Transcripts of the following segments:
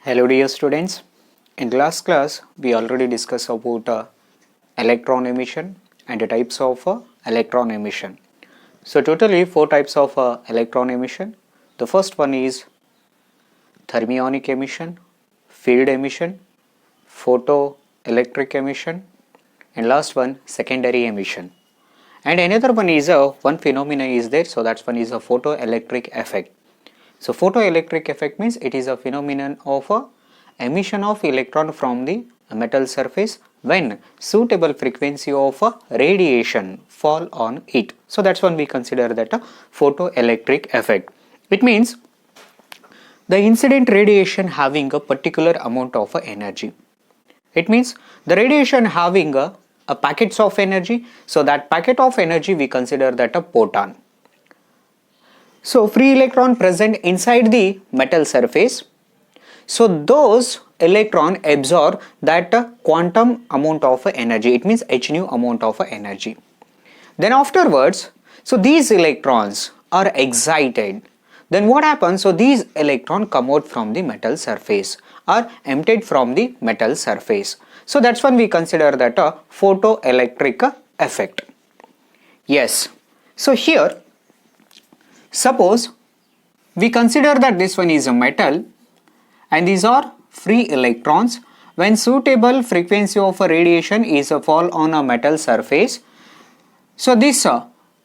Hello dear students. In last class we already discussed about electron emission and the types of electron emission. So totally four types of electron emission. The first one is thermionic emission, field emission, photoelectric emission, and last one secondary emission. And another one is one phenomena is there, so that one is a photoelectric effect. So photoelectric effect means it is a phenomenon of emission of electron from the metal surface when suitable frequency of radiation fall on it. So that's when we consider that a photoelectric effect. It means the incident radiation having a particular amount of energy. It means the radiation having a packets of energy, so that packet of energy we consider that a photon. So free electron present inside the metal surface, so those electron absorb that quantum amount of energy, it means h nu amount of energy. Then afterwards, so these electrons are excited. Then what happens? So these electrons come out from the metal surface, are emptied from the metal surface. So that's when we consider that a photoelectric effect. Yes. So here, suppose we consider that this one is a metal and these are free electrons. When suitable frequency of a radiation is a fall on a metal surface, so this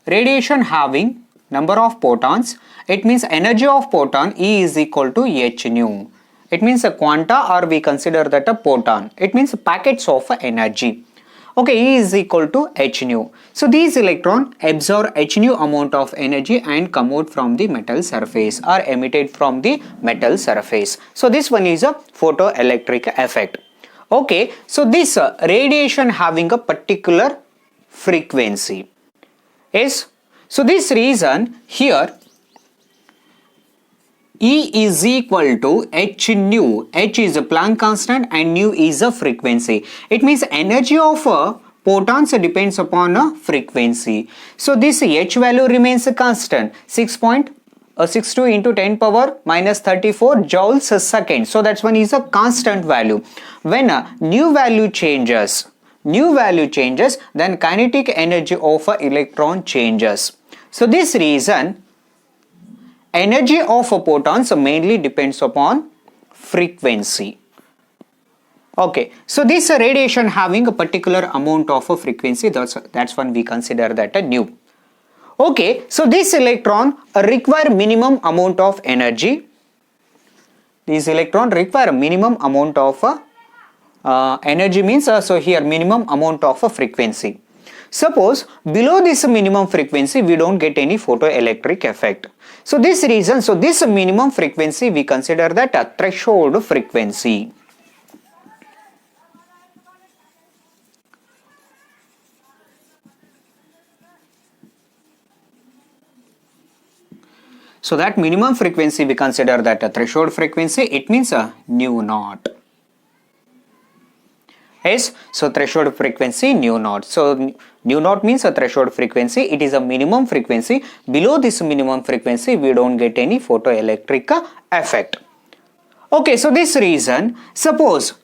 radiation having number of photons, it means energy of photon E is equal to h nu. It means a quanta, or we consider that a photon. It means packets of energy. Okay, E is equal to h nu. So these electrons absorb h nu amount of energy and come out from the metal surface, or emitted from the metal surface. So this one is a photoelectric effect. Okay, so this radiation having a particular frequency. Yes, so this reason here E is equal to h nu. H is a Planck constant and nu is a frequency. It means energy of photons depends upon a frequency. So this h value remains a constant, 6.62 into 10 power minus 34 joules a second. So that's one is a constant value. When nu value changes, then kinetic energy of electron changes. So this reason energy of photons mainly depends upon frequency. Okay, so this radiation having a particular amount of a frequency, that's when we consider that a nu. Okay, so this electron require minimum amount of energy. These electron require minimum amount of energy means so here minimum amount of a frequency. Suppose below this minimum frequency we don't get any photoelectric effect. So this reason, so this minimum frequency we consider that a threshold frequency. So that minimum frequency we consider that a threshold frequency, it means a nu naught. Yes, so threshold frequency nu naught. So nu naught means a threshold frequency. It is a minimum frequency. Below this minimum frequency, we don't get any photoelectric effect. Okay, so this reason, suppose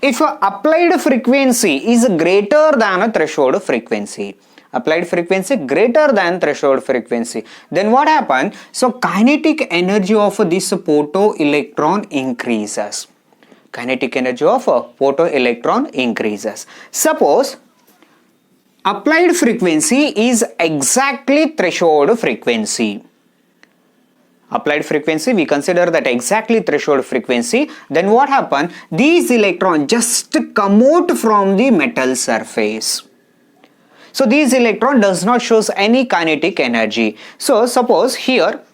if applied frequency is greater than a threshold frequency, applied frequency greater than threshold frequency, then what happens? So kinetic energy of this photoelectron increases. Kinetic energy of a photoelectron increases. Suppose applied frequency is exactly threshold frequency. Applied frequency, we consider that exactly threshold frequency. Then what happens? These electrons just come out from the metal surface. So these electron does not shows any kinetic energy. So suppose here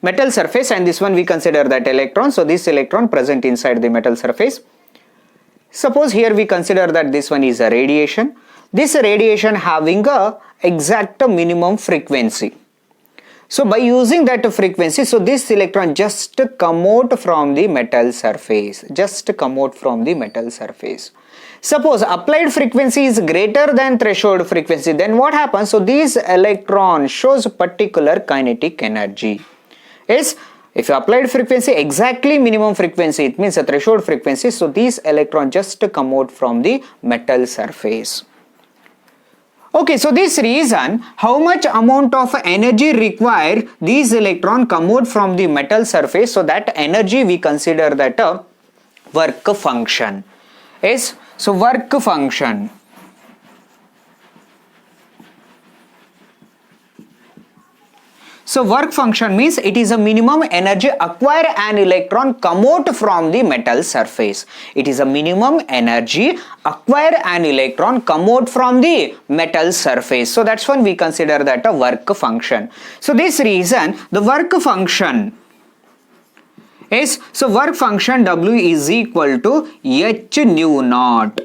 metal surface, and this one we consider that electron. So this electron present inside the metal surface. Suppose here we consider that this one is a radiation. This radiation having a exact minimum frequency. So by using that frequency, so this electron just come out from the metal surface. Suppose applied frequency is greater than threshold frequency, then what happens? So these electron shows particular kinetic energy. Yes, If you applied frequency exactly minimum frequency, it means a threshold frequency, so these electrons just come out from the metal surface. Okay, so this reason, how much amount of energy required these electrons come out from the metal surface, so that energy we consider that a work function. Yes, so work function. So work function means it is a minimum energy acquire an electron come out from the metal surface. It is a minimum energy acquire an electron come out from the metal surface. So that's when we consider that a work function. So this reason the work function is, so work function W is equal to H nu naught.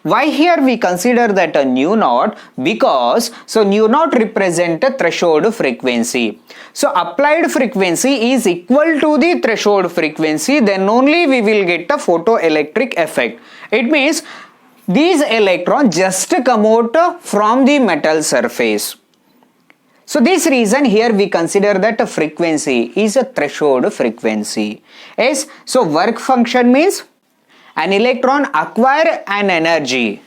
Why here we consider that a nu naught? Because so nu naught represent a threshold frequency. So applied frequency is equal to the threshold frequency, then only we will get a photoelectric effect. It means these electrons just come out from the metal surface. So this reason here we consider that a frequency is a threshold frequency. Yes, so work function means an electron acquire an energy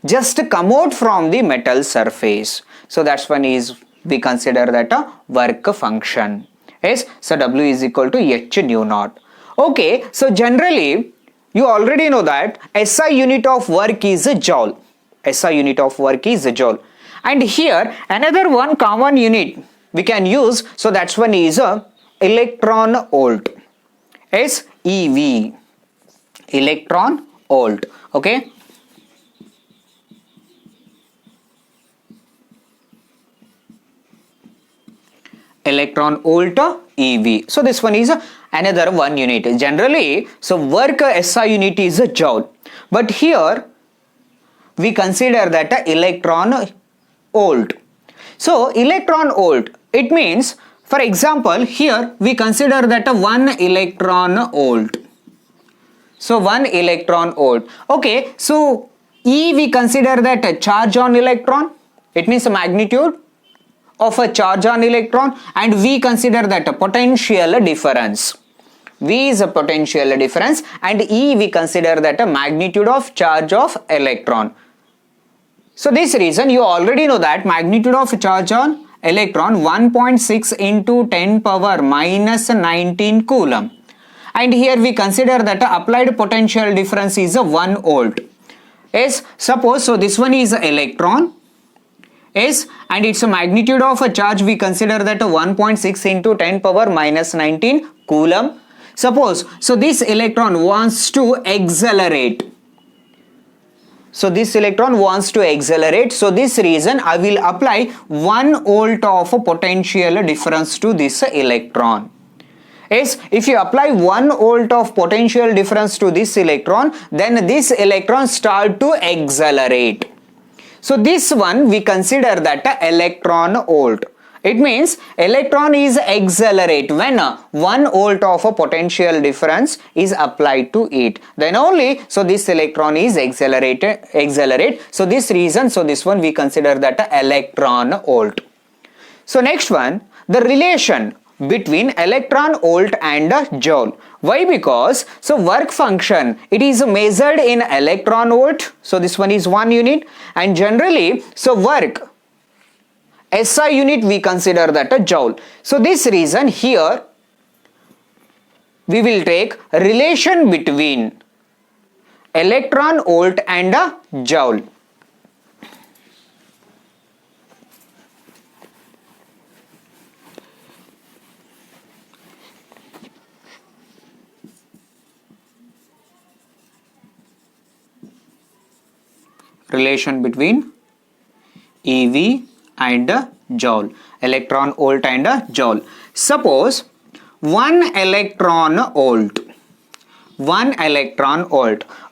just come out from the metal surface. So that's one is we consider that a work function. Yes, so W is equal to H nu naught. Okay, so generally you already know that SI unit of work is a joule. SI unit of work is a joule. And here another one common unit we can use, so that's one is a electron volt. Yes, EV. Electron volt. Okay, electron volt EV. So this one is another one unit. Generally, so work SI unit is a joule, but here we consider that a electron volt. So electron volt, it means, for example, here we consider that a 1 electron volt. So 1 electron volt. Okay, so E we consider that a charge on electron. It means the magnitude of a charge on electron, and we consider that a potential difference. V is a potential difference, and E we consider that a magnitude of charge of electron. So this reason you already know that magnitude of charge on electron 1.6 into 10 power minus 19 coulomb. And here we consider that the applied potential difference is a 1 volt. Yes, suppose so this one is an electron. Yes, and its a magnitude of a charge we consider that a 1.6 into 10 power minus 19 coulomb. Suppose so this electron wants to accelerate. So this electron wants to accelerate. So this reason I will apply 1 volt of potential difference to this electron. Yes, if you apply 1 volt of potential difference to this electron, then this electron start to accelerate. So this one we consider that a electron volt. It means electron is accelerate when 1 volt of a potential difference is applied to it. Then only so this electron is accelerate. So this reason, so this one we consider that a electron volt. So next one, the relation between electron volt and joule. Why? Because so work function, it is measured in electron volt. So this one is 1 unit, and generally so work SI unit we consider that a joule. So this reason here we will take relation between electron volt and a joule. Relation between EV and joule, electron volt and joule. Suppose 1 electron volt.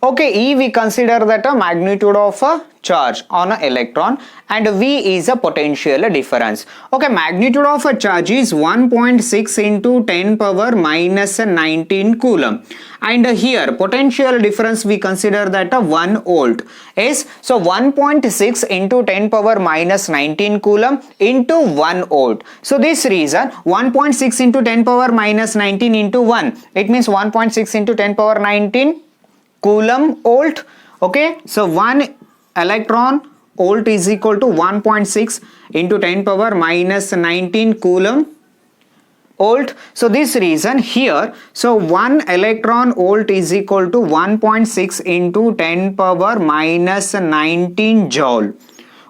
Okay, E we consider that a magnitude of a charge on an electron and V is a potential difference. Okay, magnitude of a charge is 1.6 into 10 power minus 19 coulomb, and here potential difference we consider that a 1 volt is, so 1.6 into 10 power minus 19 coulomb into 1 volt. So this reason 1.6 into 10 power minus 19 into 1, it means 1.6 into 10 power 19 coulomb volt. Okay, so 1 electron volt is equal to 1.6 into 10 power minus 19 coulomb volt. So this reason here, so 1 electron volt is equal to 1.6 into 10 power minus 19 joule.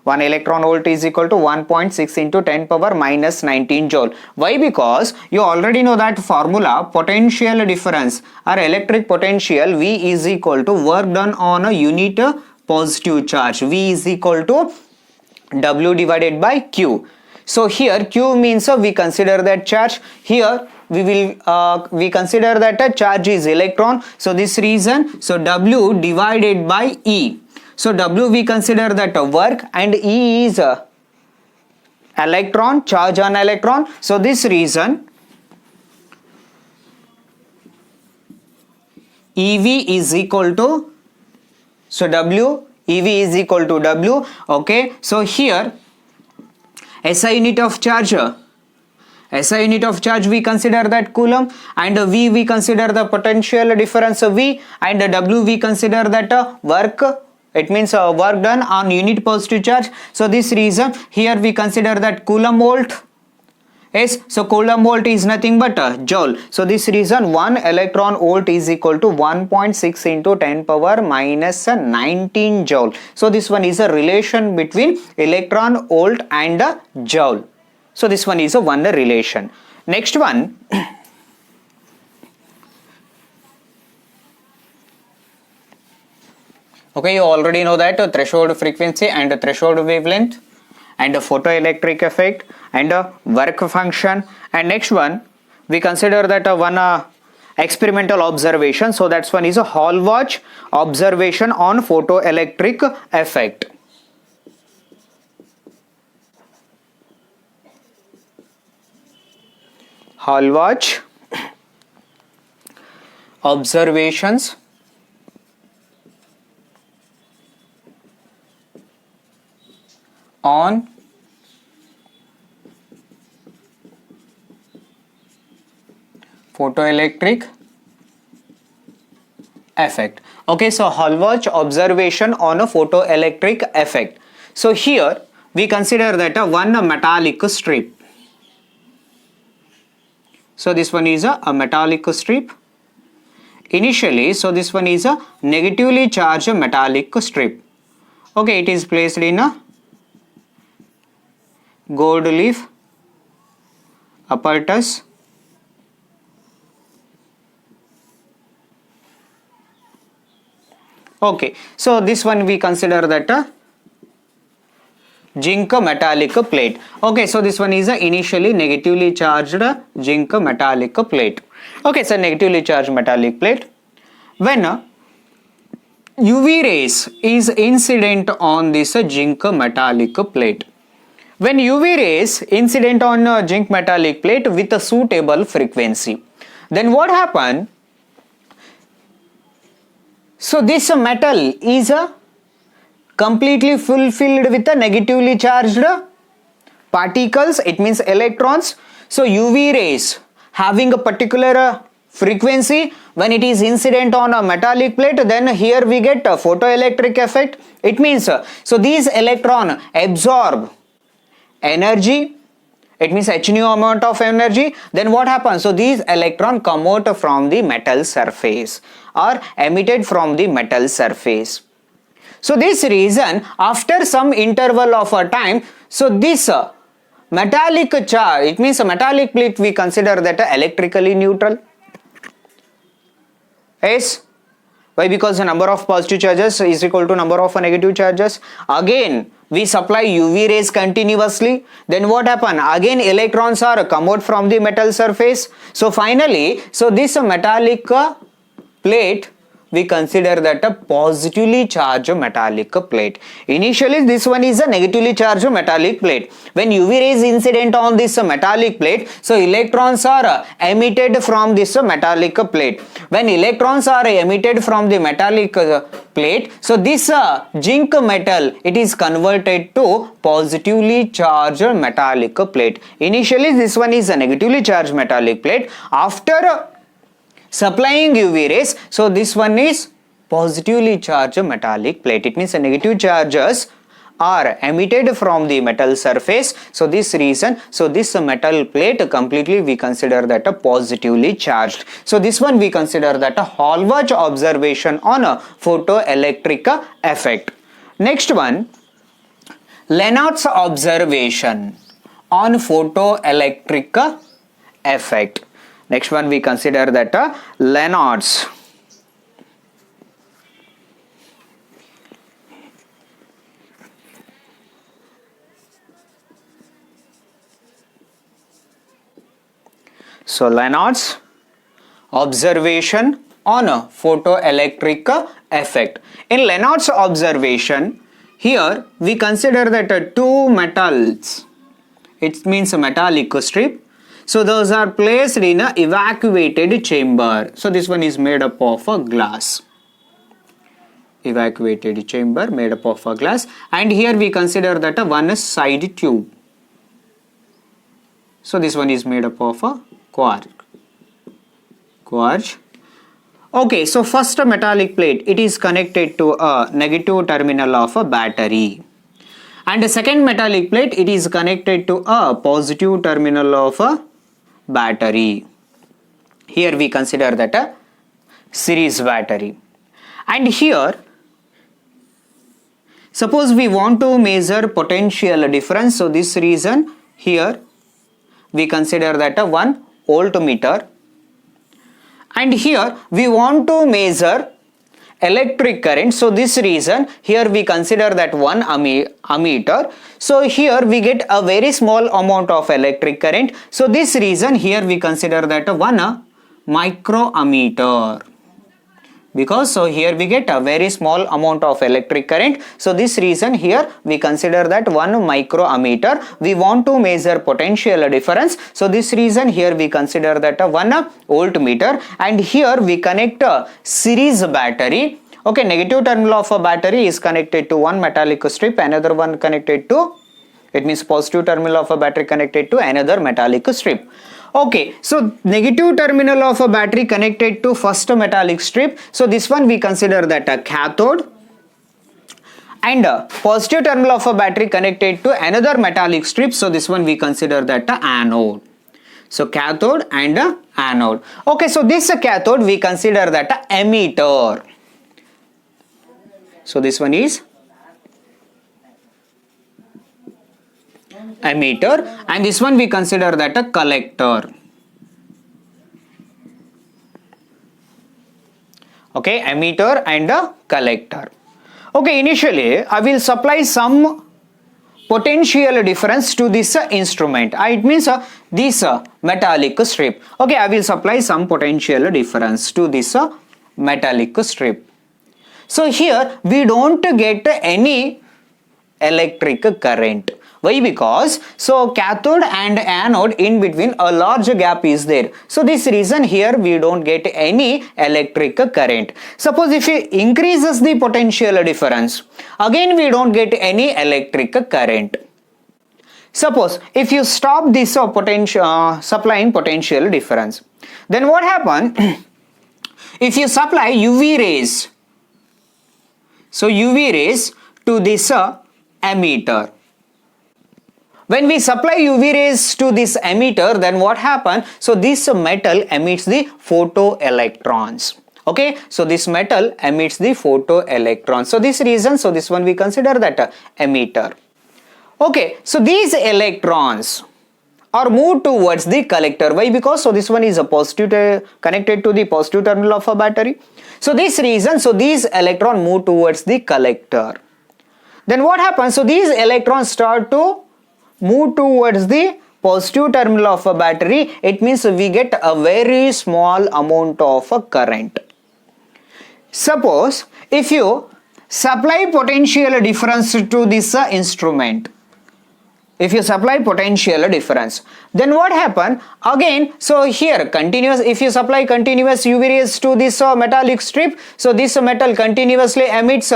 1 electron volt is equal to 1.6 into 10 power minus 19 joule. Why? Because you already know that formula, potential difference or electric potential V is equal to work done on a unit positive charge. V is equal to W divided by Q. So here Q means we consider that charge. Here we consider that a charge is electron. So this reason, so W divided by E. So W we consider that a work and E is a electron, charge on electron. So this reason EV is equal to, so W, EV is equal to W. Okay, so here SI unit of charge, SI unit of charge we consider that coulomb, and V we consider the potential difference V, and W we consider that work. It means work done on unit positive charge. So this reason here we consider that coulomb volt. Yes, so coulomb volt is nothing but joule. So this reason 1 electron volt is equal to 1.6 into 10 power minus 19 joule. So this one is a relation between electron volt and joule. So this one is a one relation. Next one. Okay, you already know that threshold frequency and threshold wavelength and photoelectric effect and work function. And next one we consider that one experimental observation. So that's one is a Hall watch observation on photoelectric effect. Hall watch observations on photoelectric effect. Okay, so Hall watch observation on a photoelectric effect. So here we consider that one metallic strip. So this one is a metallic strip. Initially, so this one is a negatively charged metallic strip. Okay, it is placed in a gold leaf apparatus. Okay, so this one we consider that zinc metallic plate. Okay, so this one is a initially negatively charged zinc metallic plate. Okay, so negatively charged metallic plate. When UV rays is incident on this zinc metallic plate. When UV rays incident on zinc metallic plate with a suitable frequency, then what happen? So this metal is completely fulfilled with a negatively charged particles, it means electrons. So UV rays having a particular frequency, when it is incident on a metallic plate, then here we get a photoelectric effect. It means so these electron absorb energy, it means h nu amount of energy. Then what happens? So these electron come out from the metal surface or emitted from the metal surface. So this reason, after some interval of a time, so this metallic charge, it means a metallic plate we consider that electrically neutral. Yes. Why? Because the number of positive charges is equal to number of negative charges. Again we supply UV rays continuously. Then what happen? Again electrons are come out from the metal surface. So finally, so this metallic plate we consider that a positively charged metallic plate. Initially this one is a negatively charged metallic plate. When UV rays incident on this metallic plate, so electrons are emitted from this metallic plate. When electrons are emitted from the metallic plate, so this zinc metal, it is converted to positively charged metallic plate. Initially this one is a negatively charged metallic plate. After supplying UV rays, so this one is positively charged metallic plate. It means the negative charges are emitted from the metal surface. So this reason, so this metal plate completely we consider that a positively charged. So this one we consider that a Hallward observation on a photoelectric effect. Next one, Lenard's observation on photoelectric effect. Next one we consider that Lenard's Lenard's observation on a photoelectric effect. In Lenard's observation, here we consider that two metals, it means a metallic strip. So those are placed in a evacuated chamber. So this one is made up of a glass. Evacuated chamber made up of a glass. And here we consider that a one side tube. So this one is made up of a quartz. Okay, so first a metallic plate, it is connected to a negative terminal of a battery. And the second metallic plate, it is connected to a positive terminal of a battery. Here we consider that a series battery. And here, suppose we want to measure potential difference. So this reason here we consider that a 1 voltmeter. And here we want to measure electric current. So this reason here we consider that 1 ammeter. So here we get a very small amount of electric current. So this reason here we consider that a 1 microammeter. Because so here we get a very small amount of electric current. So this reason here we consider that 1 microammeter. We want to measure potential difference. So this reason here we consider that a 1 voltmeter. And here we connect a series battery. Okay, negative terminal of a battery is connected to one metallic strip, another one connected to, it means positive terminal of a battery connected to another metallic strip. Okay, so negative terminal of a battery connected to first metallic strip. So this one we consider that a cathode, and positive terminal of a battery connected to another metallic strip. So this one we consider that a anode. So cathode and anode. Okay, so this cathode we consider that a emitter. So this one is emitter, and this one we consider that a collector. Okay, emitter and a collector. Okay, initially I will supply some potential difference to this instrument. It means this metallic strip. Okay, I will supply some potential difference to this metallic strip. So here we don't get any electric current. Why? Because so cathode and anode in between a large gap is there. So this reason here we don't get any electric current. Suppose if it increases the potential difference, again we don't get any electric current. Suppose if you stop this supplying potential difference, then what happen? If you supply UV rays, so UV rays to this emitter. When we supply UV rays to this emitter, then what happens? So this metal emits the photoelectrons. Okay, so this metal emits the photoelectrons. So this reason, so this one we consider that emitter. Okay, so these electrons are moved towards the collector. Why? Because so this one is a positive connected to the positive terminal of a battery. So this reason, so these electrons move towards the collector. Then what happens? So these electrons start to move towards the positive terminal of a battery. It means we get a very small amount of a current. Suppose if you supply potential difference to this instrument, if you supply potential difference, then what happen again? So here continuous, if you supply continuous UV rays to this metallic strip, so this metal continuously emits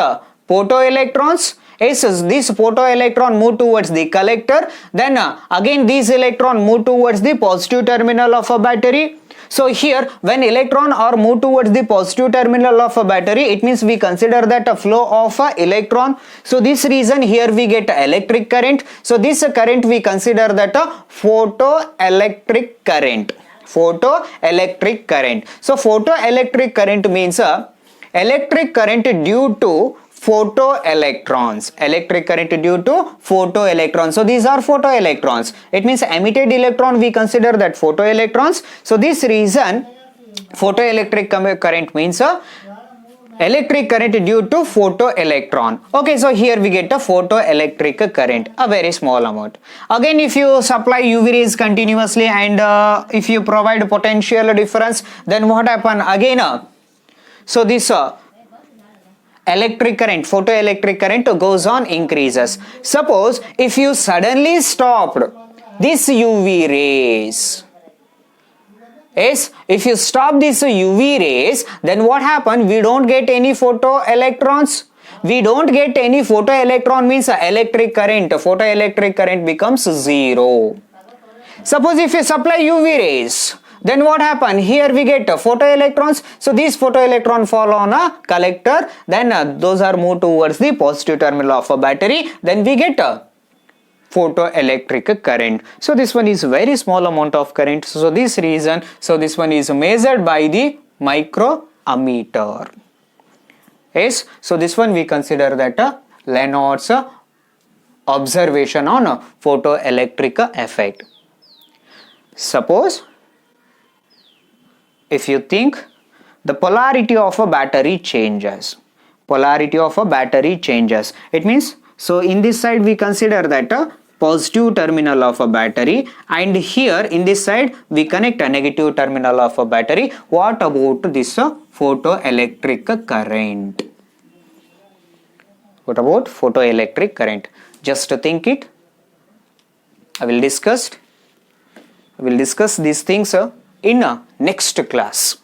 photoelectrons. Yes, this photoelectron move towards the collector, then again these electron move towards the positive terminal of a battery. So here when electron are move towards the positive terminal of a battery, it means we consider that a flow of a electron. So this reason here we get electric current. So this current we consider that a photoelectric current. Photoelectric current. So photoelectric current means electric current due to photoelectrons. Electric current due to photoelectrons. So these are photoelectrons. It means emitted electron we consider that photoelectrons. So this reason photoelectric current means electric current due to photoelectron. Okay, so here we get a photoelectric current, a very small amount. Again, if you supply UV rays continuously and if you provide potential difference, then what happen again? So this electric current, photoelectric current goes on increases. Suppose if you suddenly stopped this UV rays, yes, if you stop this UV rays, then what happen? We don't get any photoelectrons. We don't get any photoelectron means electric current, photoelectric current becomes zero. Suppose if you supply UV rays, then what happen? Here we get photoelectrons. So these photoelectrons fall on a collector. Then those are moved towards the positive terminal of a battery. Then we get a photoelectric current. So this one is very small amount of current. So this reason, so this one is measured by the microammeter. Yes. So this one we consider that Lenard's observation on a photoelectric effect. Suppose if you think the polarity of a battery changes, polarity of a battery changes, it means, so in this side we consider that a positive terminal of a battery, and here in this side we connect a negative terminal of a battery. What about this photoelectric current? What about photoelectric current? Just to think it. I will discuss these things in a next class.